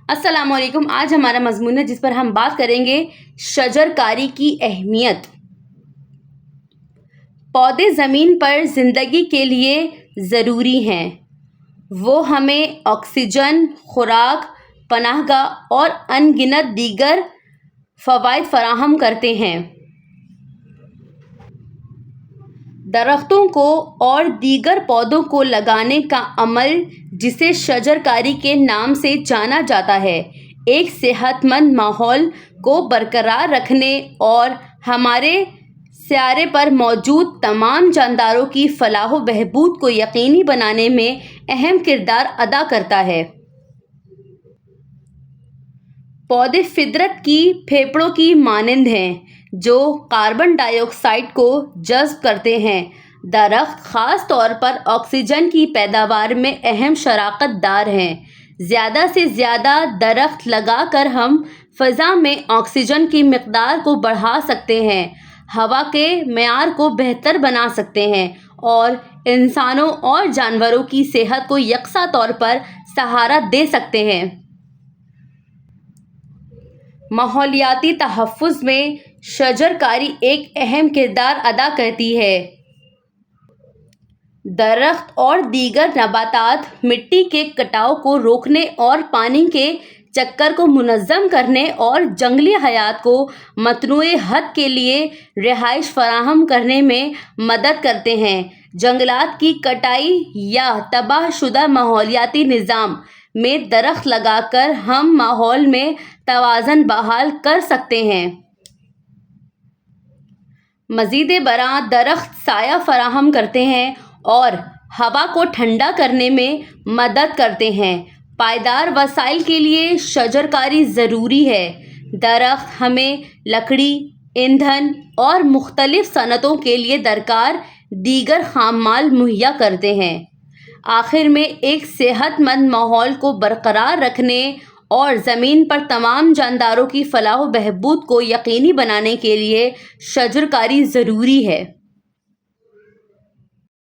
السلام علیکم۔ آج ہمارا مضمون ہے جس پر ہم بات کریں گے شجرکاری کی اہمیت۔ پودے زمین پر زندگی کے لیے ضروری ہیں۔ وہ ہمیں آکسیجن، خوراک، پناہ گاہ اور ان گنت دیگر فوائد فراہم کرتے ہیں۔ درختوں کو اور دیگر پودوں کو لگانے کا عمل، جسے شجرکاری کے نام سے جانا جاتا ہے، ایک صحت مند ماحول کو برقرار رکھنے اور ہمارے سیارے پر موجود تمام جانداروں کی فلاح و بہبود کو یقینی بنانے میں اہم کردار ادا کرتا ہے۔ پودے فطرت کی پھیپھڑوں کی مانند ہیں جو کاربن ڈائی آکسائیڈ کو جذب کرتے ہیں۔ درخت خاص طور پر آکسیجن کی پیداوار میں اہم شراکت دار ہیں۔ زیادہ سے زیادہ درخت لگا کر ہم فضا میں آکسیجن کی مقدار کو بڑھا سکتے ہیں، ہوا کے معیار کو بہتر بنا سکتے ہیں اور انسانوں اور جانوروں کی صحت کو یکساں طور پر سہارا دے سکتے ہیں۔ ماحولیاتی تحفظ میں شجرکاری ایک اہم کردار ادا کرتی ہے۔ درخت اور دیگر نباتات مٹی کے کٹاؤ کو روکنے اور پانی کے چکر کو منظم کرنے اور جنگلی حیات کو متنوع حد کے لیے رہائش فراہم کرنے میں مدد کرتے ہیں۔ جنگلات کی کٹائی یا تباہ شدہ ماحولیاتی نظام میں درخت لگا کر ہم ماحول میں توازن بحال کر سکتے ہیں۔ مزید برآں، درخت سایہ فراہم کرتے ہیں اور ہوا کو ٹھنڈا کرنے میں مدد کرتے ہیں۔ پائیدار وسائل کے لیے شجرکاری ضروری ہے۔ درخت ہمیں لکڑی، ایندھن اور مختلف صنعتوں کے لیے درکار دیگر خام مال مہیا کرتے ہیں۔ آخر میں، ایک صحت مند ماحول کو برقرار رکھنے اور زمین پر تمام جانداروں کی فلاح و بہبود کو یقینی بنانے کے لیے شجرکاری ضروری ہے۔